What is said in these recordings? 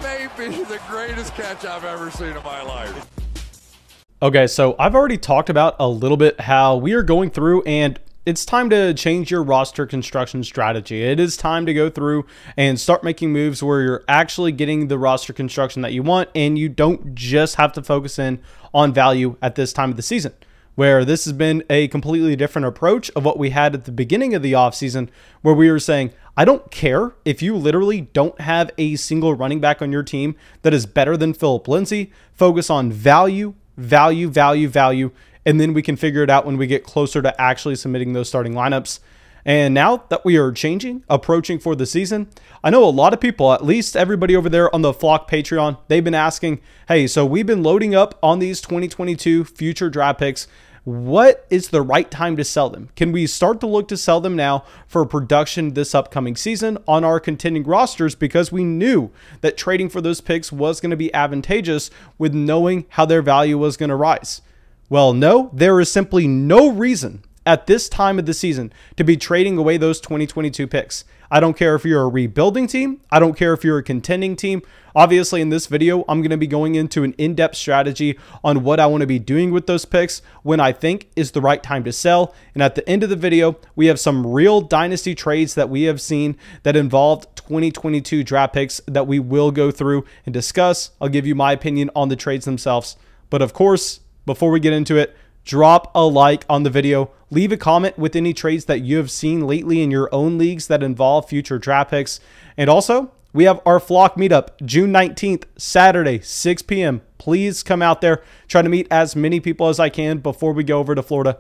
That may be the greatest catch I've ever seen in my life. Okay, so I've already talked about a little bit how we are going through, and it's time to change your roster construction strategy. It is time to go through and start making moves where you're actually getting the roster construction that you want, and you don't just have to focus in on value at this time of the season, where this has been a completely different approach of what we had at the beginning of the offseason, where we were saying, I don't care if you literally don't have a single running back on your team that is better than Phillip Lindsay. Focus on value, value, value, value, and then we can figure it out when we get closer to actually submitting those starting lineups. And now that we are approaching for the season, I know a lot of people, at least everybody over there on the Flock Patreon, they've been asking, hey, so we've been loading up on these 2022 future draft picks. What is the right time to sell them? Can we start to look to sell them now for production this upcoming season on our contending rosters? Because we knew that trading for those picks was going to be advantageous with knowing how their value was going to rise. Well, no, there is simply no reason at this time of the season to be trading away those 2022 picks. I don't care if you're a rebuilding team. I don't care if you're a contending team. Obviously, in this video, I'm going to be going into an in-depth strategy on what I want to be doing with those picks when I think is the right time to sell. And at the end of the video, we have some real Dynasty trades that we have seen that involved 2022 draft picks that we will go through and discuss. I'll give you my opinion on the trades themselves. But of course, before we get into it, drop a like on the video. Leave a comment with any trades that you have seen lately in your own leagues that involve future draft picks. And also, we have our Flock Meetup, June 19th, Saturday, 6 p.m. Please come out there. Try to meet as many people as I can before we go over to Florida.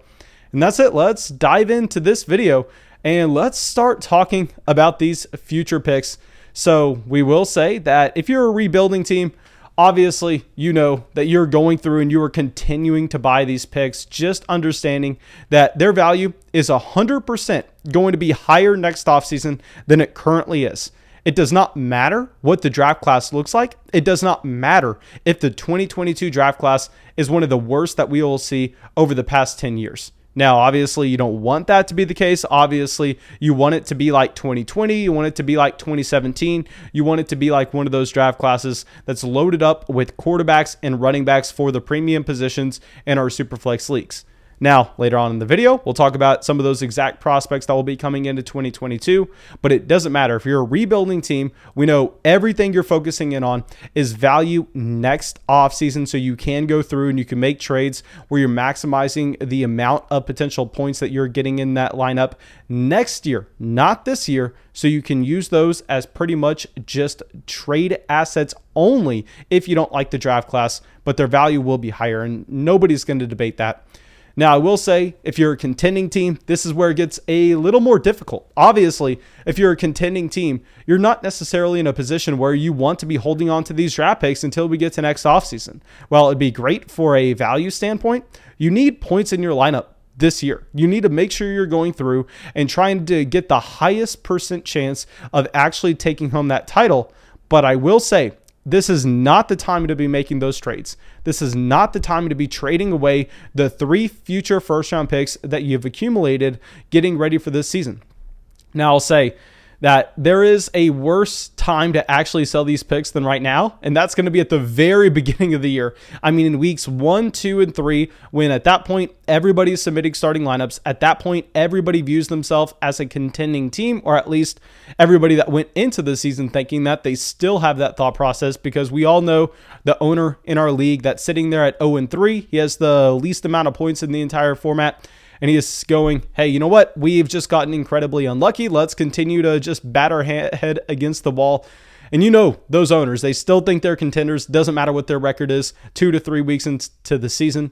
And that's it. Let's dive into this video and let's start talking about these future picks. So we will say that if you're a rebuilding team, obviously, you know that you're going through and you are continuing to buy these picks, just understanding that their value is 100% going to be higher next offseason than it currently is. It does not matter what the draft class looks like. It does not matter if the 2022 draft class is one of the worst that we will see over the past 10 years. Now, obviously, you don't want that to be the case. Obviously, you want it to be like 2020. You want it to be like 2017. You want it to be like one of those draft classes that's loaded up with quarterbacks and running backs for the premium positions in our Superflex leagues. Now, later on in the video, we'll talk about some of those exact prospects that will be coming into 2022, but it doesn't matter. If you're a rebuilding team, we know everything you're focusing in on is value next offseason, so you can go through and you can make trades where you're maximizing the amount of potential points that you're getting in that lineup next year, not this year, so you can use those as pretty much just trade assets only if you don't like the draft class, but their value will be higher, and nobody's going to debate that. Now, I will say, if you're a contending team, this is where it gets a little more difficult. Obviously, if you're a contending team, you're not necessarily in a position where you want to be holding on to these draft picks until we get to next offseason. While it'd be great for a value standpoint, you need points in your lineup this year. You need to make sure you're going through and trying to get the highest % chance of actually taking home that title. But I will say, this is not the time to be making those trades. This is not the time to be trading away the 3 future first-round picks that you've accumulated getting ready for this season. Now, I'll say that there is a worse time to actually sell these picks than right now, and that's going to be at the very beginning of the year. I mean, in weeks 1, 2, and 3, when at that point, everybody's submitting starting lineups. At that point, everybody views themselves as a contending team, or at least everybody that went into the season thinking that. They still have that thought process, because we all know the owner in our league that's sitting there at 0-3. He has the least amount of points in the entire format. And he is going, hey, you know what? We've just gotten incredibly unlucky. Let's continue to just bat our head against the wall. And you know, those owners, they still think they're contenders. Doesn't matter what their record is 2 to 3 weeks into the season.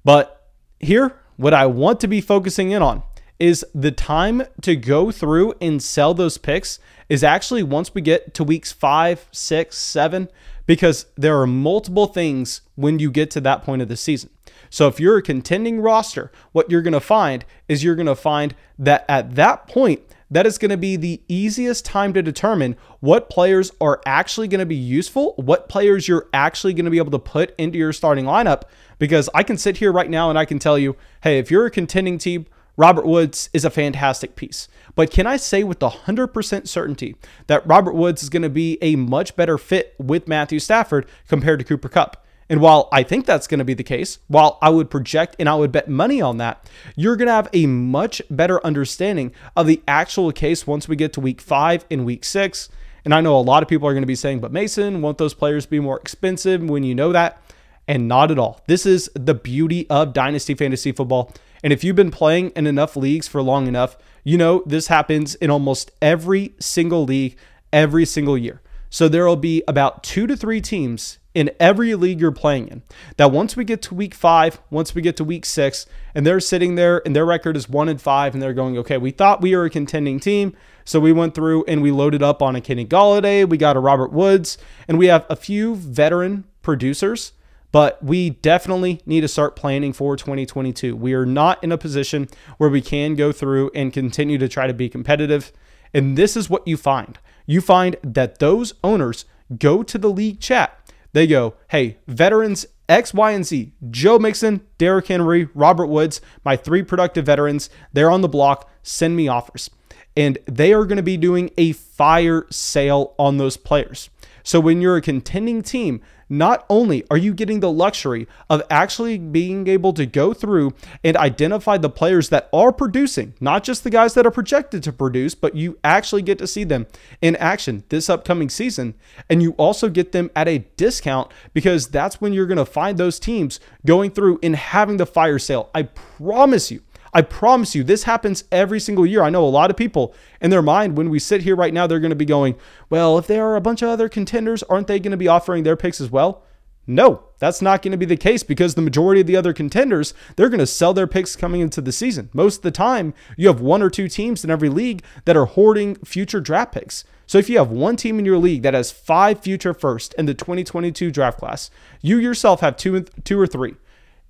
But here, what I want to be focusing in on is the time to go through and sell those picks is actually once we get to weeks 5, 6, 7, because there are multiple things when you get to that point of the season. So if you're a contending roster, what you're going to find is you're going to find that at that point, that is going to be the easiest time to determine what players are actually going to be useful, what players you're actually going to be able to put into your starting lineup. Because I can sit here right now and I can tell you, hey, if you're a contending team Robert Woods is a fantastic piece. But can I say with 100% certainty that Robert Woods is going to be a much better fit with Matthew Stafford compared to Cooper Kupp? And while I think that's going to be the case, while I would project and I would bet money on that, you're going to have a much better understanding of the actual case once we get to week 5 and week 6. And I know a lot of people are going to be saying, but Mason, won't those players be more expensive when you know that? And not at all. This is the beauty of Dynasty Fantasy Football. And if you've been playing in enough leagues for long enough, you know this happens in almost every single league, every single year. So there will be about 2 to 3 teams in every league you're playing in that once we get to week 5, once we get to week 6, and they're sitting there and their record is 1-5, and they're going, okay, we thought we were a contending team. So we went through and we loaded up on a Kenny Golladay. We got a Robert Woods, and we have a few veteran producers. But we definitely need to start planning for 2022. We are not in a position where we can go through and continue to try to be competitive. And this is what you find. You find that those owners go to the league chat. They go, hey, veterans X, Y, and Z, Joe Mixon, Derrick Henry, Robert Woods, my 3 productive veterans, they're on the block, send me offers. And they are going to be doing a fire sale on those players. So when you're a contending team, not only are you getting the luxury of actually being able to go through and identify the players that are producing, not just the guys that are projected to produce, but you actually get to see them in action this upcoming season. And you also get them at a discount because that's when you're going to find those teams going through and having the fire sale. I promise you, this happens every single year. I know a lot of people in their mind, when we sit here right now, they're going to be going, well, if there are a bunch of other contenders, aren't they going to be offering their picks as well? No, that's not going to be the case because the majority of the other contenders, they're going to sell their picks coming into the season. Most of the time, you have 1 or 2 teams in every league that are hoarding future draft picks. So if you have one team in your league that has 5 future first in the 2022 draft class, you yourself have 2 or 3.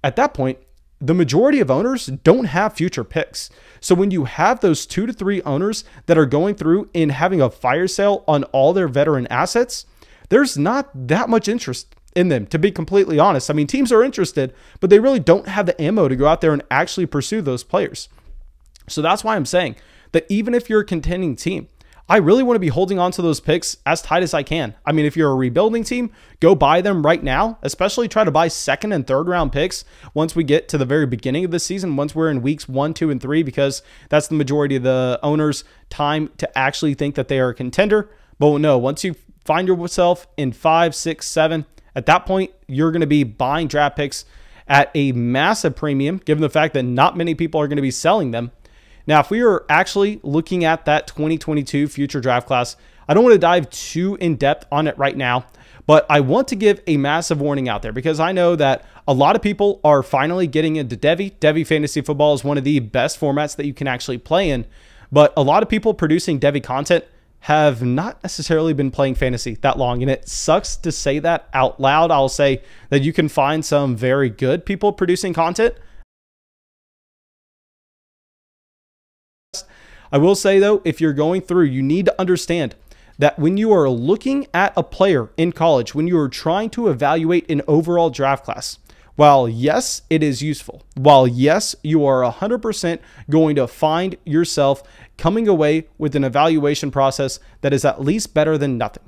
At that point, the majority of owners don't have future picks. So when you have those 2 to 3 owners that are going through and having a fire sale on all their veteran assets, there's not that much interest in them, to be completely honest. I mean, teams are interested, but they really don't have the ammo to go out there and actually pursue those players. So that's why I'm saying that even if you're a contending team, I really want to be holding on to those picks as tight as I can. I mean, if you're a rebuilding team, go buy them right now, especially try to buy 2nd and 3rd round picks once we get to the very beginning of the season, once we're in weeks 1, 2, and 3, because that's the majority of the owners' time to actually think that they are a contender. But no, once you find yourself in 5, 6, 7, at that point, you're going to be buying draft picks at a massive premium, given the fact that not many people are going to be selling them. Now, if we are actually looking at that 2022 future draft class, I don't want to dive too in depth on it right now, but I want to give a massive warning out there because I know that a lot of people are finally getting into Devy. Devy Fantasy Football is one of the best formats that you can actually play in, but a lot of people producing Devy content have not necessarily been playing fantasy that long, and it sucks to say that out loud. I'll say that you can find some very good people producing content. I will say, though, if you're going through, you need to understand that when you are looking at a player in college, when you are trying to evaluate an overall draft class, while yes, it is useful, while yes, you are 100% going to find yourself coming away with an evaluation process that is at least better than nothing,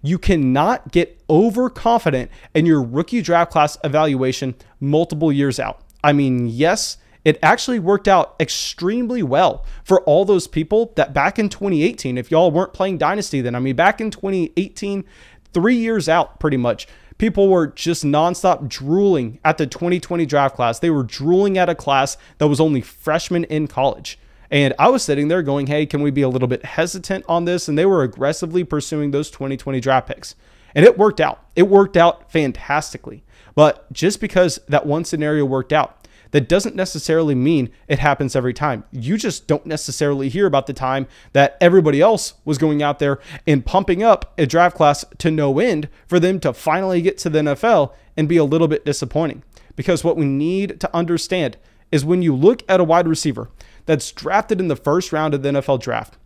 you cannot get overconfident in your rookie draft class evaluation multiple years out. I mean, yes, it actually worked out extremely well for all those people that back in 2018, if y'all weren't playing Dynasty then, I mean, back in 2018, 3 years out pretty much, people were just nonstop drooling at the 2020 draft class. They were drooling at a class that was only freshmen in college. And I was sitting there going, hey, can we be a little bit hesitant on this? And they were aggressively pursuing those 2020 draft picks. And it worked out. It worked out fantastically. But just because that one scenario worked out, that doesn't necessarily mean it happens every time. You just don't necessarily hear about the time that everybody else was going out there and pumping up a draft class to no end for them to finally get to the NFL and be a little bit disappointing. Because what we need to understand is when you look at a wide receiver that's drafted in the 1st round of the NFL draft,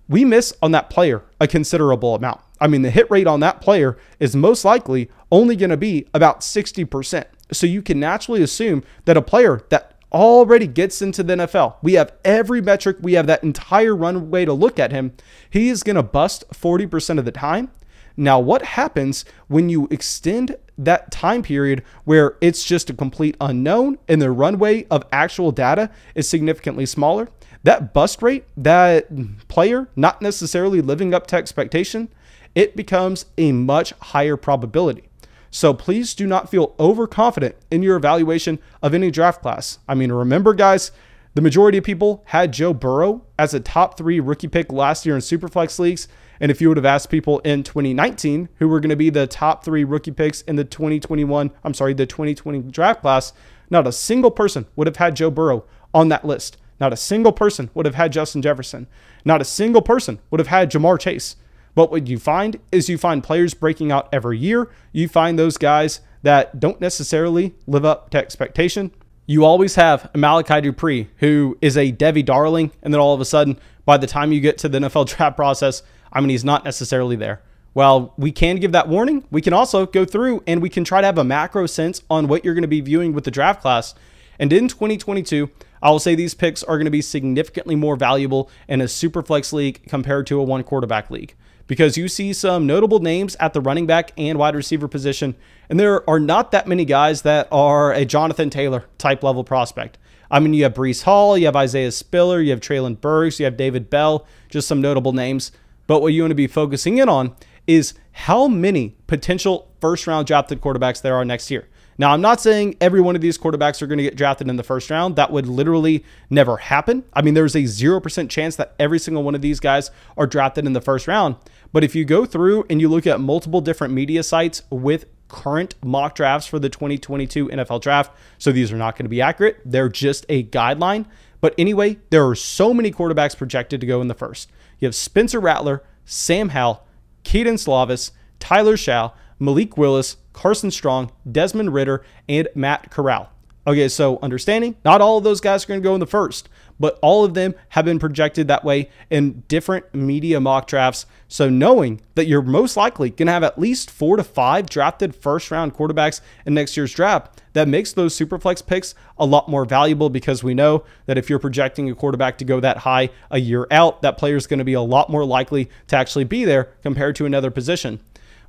we miss on that player a considerable amount. I mean, the hit rate on that player is most likely only going to be about 60%. So you can naturally assume that a player that already gets into the NFL. We have every metric. We have that entire runway to look at him. He is going to bust 40% of the time. Now, what happens when you extend that time period where it's just a complete unknown and the runway of actual data is significantly smaller? That bust rate, that player not necessarily living up to expectation, it becomes a much higher probability. So please do not feel overconfident in your evaluation of any draft class. I mean, remember, guys, the majority of people had Joe Burrow as a top 3 rookie pick last year in Superflex leagues. And if you would have asked people in 2019 who were going to be the top 3 rookie picks in the 2020 draft class, not a single person would have had Joe Burrow on that list. Not a single person would have had Justin Jefferson. Not a single person would have had Jamar Chase. But what you find is you find players breaking out every year. You find those guys that don't necessarily live up to expectation. You always have a Malachi Dupre, who is a Debbie darling, and then all of a sudden, by the time you get to the NFL draft process, I mean, he's not necessarily there. Well, we can give that warning. We can also go through and we can try to have a macro sense on what you're going to be viewing with the draft class. And in 2022, I will say these picks are going to be significantly more valuable in a Superflex league compared to a 1 quarterback league, because you see some notable names at the running back and wide receiver position, and there are not that many guys that are a Jonathan Taylor type level prospect. I mean, you have Breece Hall, you have Isaiah Spiller, you have Treylon Burks, you have David Bell, just some notable names. But what you want to be focusing in on is how many potential first-round drafted quarterbacks there are next year. Now, I'm not saying every one of these quarterbacks are going to get drafted in the first round. That would literally never happen. I mean, there's a 0% chance that every single one of these guys are drafted in the first round. But if you go through and you look at multiple different media sites with current mock drafts for the 2022 NFL draft, so these are not going to be accurate. They're just a guideline. But anyway, there are so many quarterbacks projected to go in the first. You have Spencer Rattler, Sam Howell, Keaton Slavis, Tyler Shaw, Malik Willis, Carson Strong, Desmond Ridder, and Matt Corral. Okay, so understanding, not all of those guys are going to go in the first, but all of them have been projected that way in different media mock drafts. So knowing that you're most likely going to have at least 4 to 5 drafted first-round quarterbacks in next year's draft, that makes those Superflex picks a lot more valuable, because we know that if you're projecting a quarterback to go that high a year out, that player is going to be a lot more likely to actually be there compared to another position.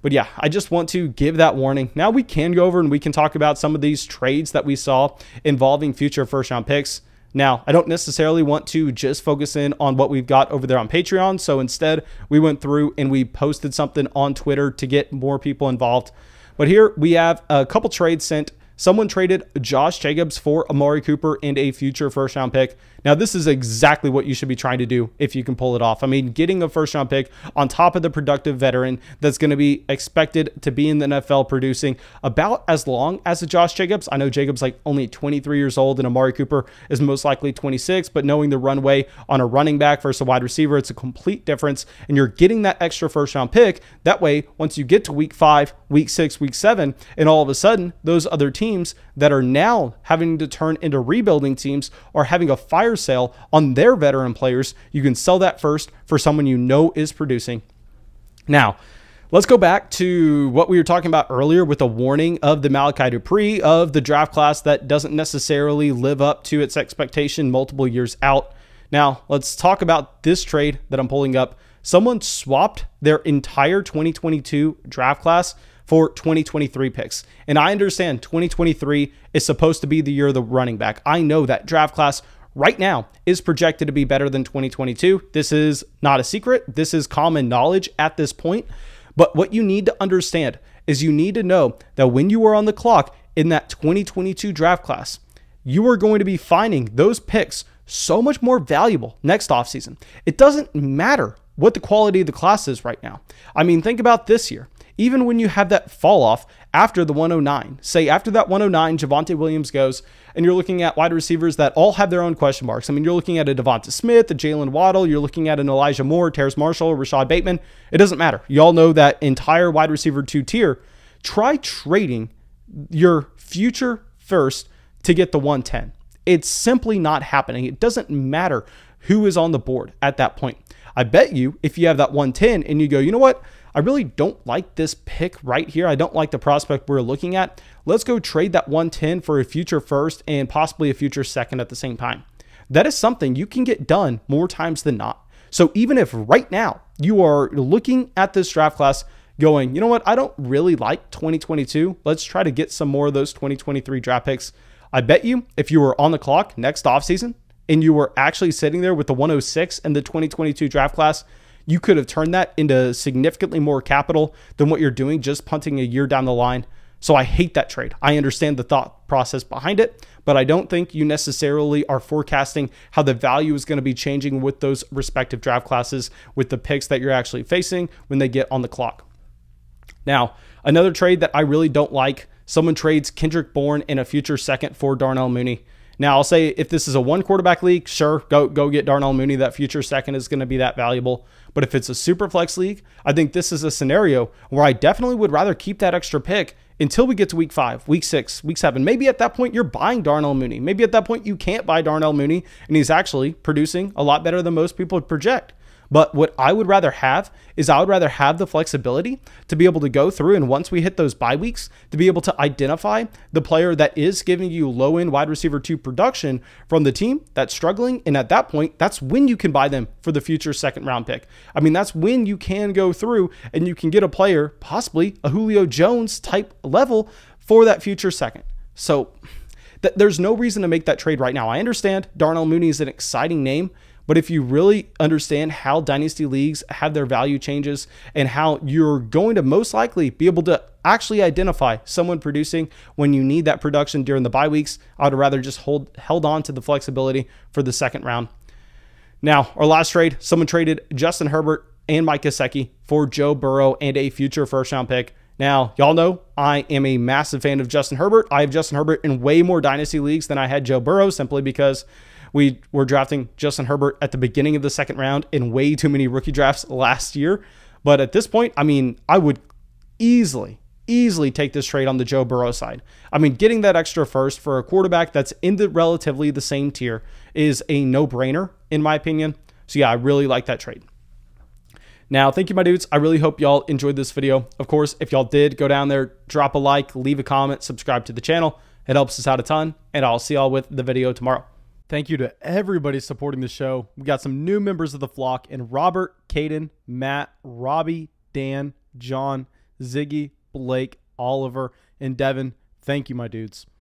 But yeah, I just want to give that warning. Now we can go over and we can talk about some of these trades that we saw involving future first-round picks. Now, I don't necessarily want to just focus in on what we've got over there on Patreon. So instead, we went through and we posted something on Twitter to get more people involved. But here we have a couple trades sent. Someone traded Josh Jacobs for Amari Cooper and a future first-round pick. Now, this is exactly what you should be trying to do if you can pull it off. I mean, getting a first-round pick on top of the productive veteran that's going to be expected to be in the NFL producing about as long as a Josh Jacobs. I know Jacobs like only 23 years old and Amari Cooper is most likely 26, but knowing the runway on a running back versus a wide receiver, it's a complete difference, and you're getting that extra first-round pick. That way, once you get to week 5, week 6, week 7, and all of a sudden, those other teams that are now having to turn into rebuilding teams are having a fire sale on their veteran players. You can sell that first for someone you know is producing. Now, let's go back to what we were talking about earlier with the warning of the Malachi Dupre of the draft class that doesn't necessarily live up to its expectation multiple years out. Now, let's talk about this trade that I'm pulling up. Someone swapped their entire 2022 draft class for 2023 picks. And I understand 2023 is supposed to be the year of the running back. I know that draft class right now is projected to be better than 2022. This is not a secret. This is common knowledge at this point. But what you need to understand is you need to know that when you are on the clock in that 2022 draft class, you are going to be finding those picks so much more valuable next offseason. It doesn't matter what the quality of the class is right now. I mean, think about this year. Even when you have that fall off after the 109, say after that 109, Javonte Williams goes, and you're looking at wide receivers that all have their own question marks. I mean, you're looking at a Devonta Smith, a Jalen Waddle, you're looking at an Elijah Moore, Terrace Marshall, Rashad Bateman. It doesn't matter. You all know that entire wide receiver 2 tier. Try trading your future first to get the 110. It's simply not happening. It doesn't matter who is on the board at that point. I bet you if you have that 110 and you go, you know what? I really don't like this pick right here. I don't like the prospect we're looking at. Let's go trade that 110 for a future first and possibly a future second at the same time. That is something you can get done more times than not. So even if right now you are looking at this draft class going, you know what? I don't really like 2022. Let's try to get some more of those 2023 draft picks. I bet you if you were on the clock next offseason and you were actually sitting there with the 106 and the 2022 draft class, you could have turned that into significantly more capital than what you're doing just punting a year down the line. So I hate that trade. I understand the thought process behind it, but I don't think you necessarily are forecasting how the value is going to be changing with those respective draft classes with the picks that you're actually facing when they get on the clock. Now, another trade that I really don't like, someone trades Kendrick Bourne in a future second for Darnell Mooney. Now, I'll say if this is a one quarterback league, sure, go get Darnell Mooney. That future second is going to be that valuable. But if it's a super flex league, I think this is a scenario where I definitely would rather keep that extra pick until we get to week 5, week 6, week 7. Maybe at that point you're buying Darnell Mooney. Maybe at that point you can't buy Darnell Mooney and he's actually producing a lot better than most people would project. But what I would rather have is I would rather have the flexibility to be able to go through and once we hit those bye weeks, to be able to identify the player that is giving you low-end wide receiver 2 production from the team that's struggling. And at that point, that's when you can buy them for the future second round pick. I mean, that's when you can go through and you can get a player, possibly a Julio Jones type level for that future second. So there's no reason to make that trade right now. I understand Darnell Mooney is an exciting name, but if you really understand how dynasty leagues have their value changes and how you're going to most likely be able to actually identify someone producing when you need that production during the bye weeks, I would rather just held on to the flexibility for the second round. Now, our last trade, someone traded Justin Herbert and Mike Gesicki for Joe Burrow and a future first round pick. Now, y'all know I am a massive fan of Justin Herbert. I have Justin Herbert in way more dynasty leagues than I had Joe Burrow simply because we were drafting Justin Herbert at the beginning of the second round in way too many rookie drafts last year. But at this point, I mean, I would easily take this trade on the Joe Burrow side. I mean, getting that extra first for a quarterback that's in the relatively the same tier is a no-brainer, in my opinion. So yeah, I really like that trade. Now, thank you, my dudes. I really hope y'all enjoyed this video. Of course, if y'all did, go down there, drop a like, leave a comment, subscribe to the channel. It helps us out a ton, and I'll see y'all with the video tomorrow. Thank you to everybody supporting the show. We got some new members of the flock in Robert, Caden, Matt, Robbie, Dan, John, Ziggy, Blake, Oliver, and Devin. Thank you, my dudes.